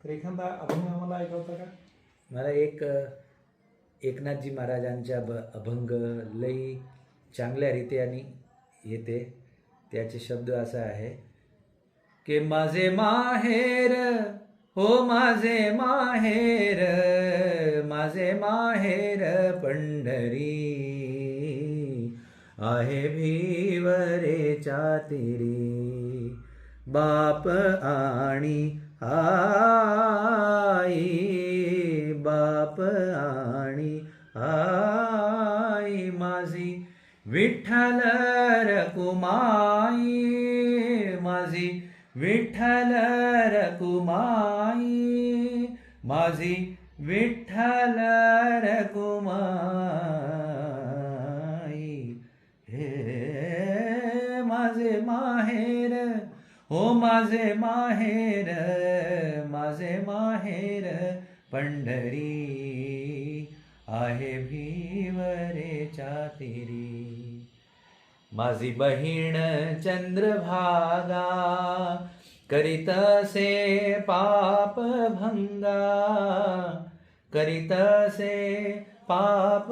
तर एखादा अभंग आम्हाला ऐकवता का? मला एकनाथजी महाराजांच्या अभंग लई चांगल्या रीतीने येते. त्याचे शब्द असा आहे की माझे माहेर, हो माझे माहेर, माझे माहेर पंढरी, आहे भिवरेच्या तीरी, बाप आणि आई, बाप आणि आई, माझी विठ्ठल रकुमाई, माझी विठ्ठल रकुमाई, माझी विठ्ठल रकुमाई, हे माझे माहेर, हो माझे माहेर, माझे माहेर पंढरी, आहे भिवरेच्या तीरी, माझी बहीण चंद्रभागा, करीतसे पाप भंगा, करीतसे पाप